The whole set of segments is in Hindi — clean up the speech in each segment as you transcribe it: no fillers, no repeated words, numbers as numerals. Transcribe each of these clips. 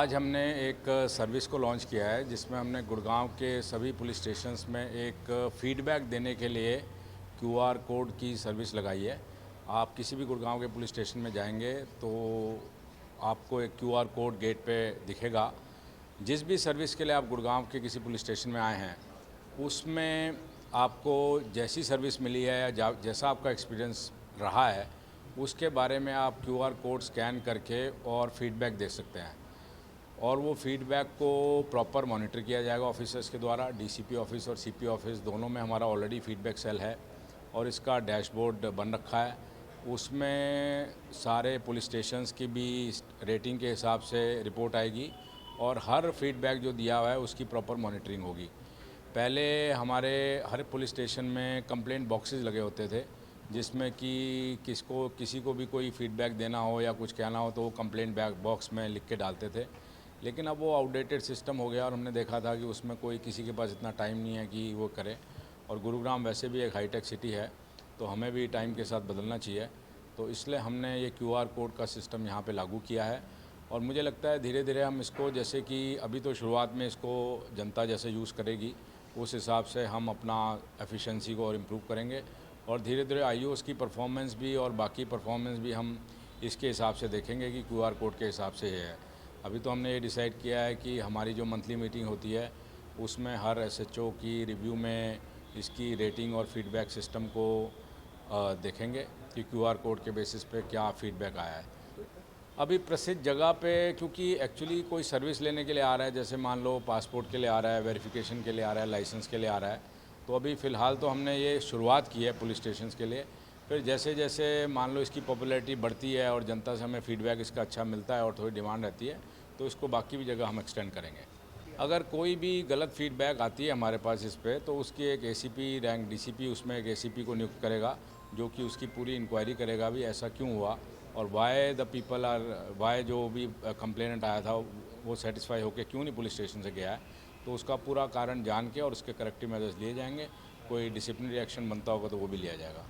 आज हमने एक सर्विस को लॉन्च किया है जिसमें हमने गुड़गांव के सभी पुलिस स्टेशंस में एक फीडबैक देने के लिए क्यूआर कोड की सर्विस लगाई है। आप किसी भी गुड़गांव के पुलिस स्टेशन में जाएंगे तो आपको एक क्यूआर कोड गेट पे दिखेगा। जिस भी सर्विस के लिए आप गुड़गांव के किसी पुलिस स्टेशन में आए हैं उसमें आपको जैसी सर्विस मिली है या जैसा आपका एक्सपीरियंस रहा है उसके बारे में आप क्यूआर कोड स्कैन करके और फीडबैक दे सकते हैं और वो फीडबैक को प्रॉपर मॉनिटर किया जाएगा ऑफिसर्स के द्वारा। डीसीपी ऑफिस और सीपी ऑफिस दोनों में हमारा ऑलरेडी फीडबैक सेल है और इसका डैशबोर्ड बन रखा है। उसमें सारे पुलिस स्टेशंस की भी रेटिंग के हिसाब से रिपोर्ट आएगी और हर फीडबैक जो दिया हुआ है उसकी प्रॉपर मॉनिटरिंग होगी। पहले हमारे हर पुलिस स्टेशन में कंप्लेंट बॉक्सेस लगे होते थे जिसमें कि किसी को भी कोई फीडबैक देना हो या कुछ कहना हो तो वो कंप्लेंट बॉक्स में लिख के डालते थे। लेकिन अब वो आउटडेटेड सिस्टम हो गया और हमने देखा था कि उसमें कोई किसी के पास इतना टाइम नहीं है कि वो करे। और गुरुग्राम वैसे भी एक हाईटेक सिटी है तो हमें भी टाइम के साथ बदलना चाहिए। तो इसलिए हमने ये क्यूआर कोड का सिस्टम यहाँ पे लागू किया है और मुझे लगता है धीरे धीरे हम इसको, जैसे कि अभी तो शुरुआत में इसको जनता जैसे यूज़ करेगी उस हिसाब से हम अपना एफिशिएंसी को और इम्प्रूव करेंगे और धीरे धीरे आईओएस की परफॉर्मेंस भी और बाकी परफॉर्मेंस भी हम इसके हिसाब से देखेंगे कि क्यूआर कोड के हिसाब से ये है। अभी तो हमने ये डिसाइड किया है कि हमारी जो मंथली मीटिंग होती है उसमें हर एसएचओ की रिव्यू में इसकी रेटिंग और फीडबैक सिस्टम को देखेंगे कि क्यूआर कोड के बेसिस पे क्या फीडबैक आया है। अभी प्रसिद्ध जगह पे, क्योंकि एक्चुअली कोई सर्विस लेने के लिए आ रहा है, जैसे मान लो पासपोर्ट के लिए आ रहा है, वेरिफिकेशन के लिए आ रहा है, लाइसेंस के लिए आ रहा है, तो अभी फ़िलहाल तो हमने ये शुरुआत की है पुलिस स्टेशन के लिए। फिर जैसे जैसे मान लो इसकी पॉपुलैरिटी बढ़ती है और जनता से हमें फीडबैक इसका अच्छा मिलता है और थोड़ी डिमांड रहती है तो इसको बाकी भी जगह हम एक्सटेंड करेंगे। अगर कोई भी गलत फीडबैक आती है हमारे पास इस पे तो उसकी एक एसीपी रैंक डीसीपी उसमें एक एसीपी को नियुक्त करेगा जो कि उसकी पूरी इंक्वायरी करेगा भी ऐसा क्यों हुआ और वाई जो भी कंप्लेनेंट आया था वो सेटिस्फाई होकर क्यों नहीं पुलिस स्टेशन से गया है, तो उसका पूरा कारण जान के और उसके करेक्टिव मेजर्स लिए जाएंगे। कोई डिसिप्लिनरी एक्शन बनता होगा तो वो भी लिया जाएगा।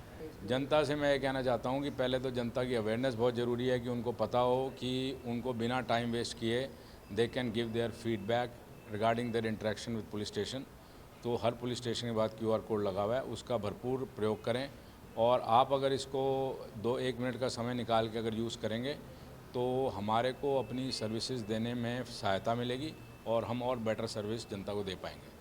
जनता से मैं ये कहना चाहता हूँ कि पहले तो जनता की अवेयरनेस बहुत ज़रूरी है कि उनको पता हो कि उनको बिना टाइम वेस्ट किए they can give their feedback regarding their interaction with police station. तो हर पुलिस स्टेशन के बाद क्यूआर कोड लगा हुआ है, उसका भरपूर प्रयोग करें और आप अगर इसको 1 मिनट का समय निकाल के अगर यूज़ करेंगे तो हमारे को अपनी सर्विसेज देने में सहायता मिलेगी और हम और बेटर सर्विस जनता को दे पाएंगे।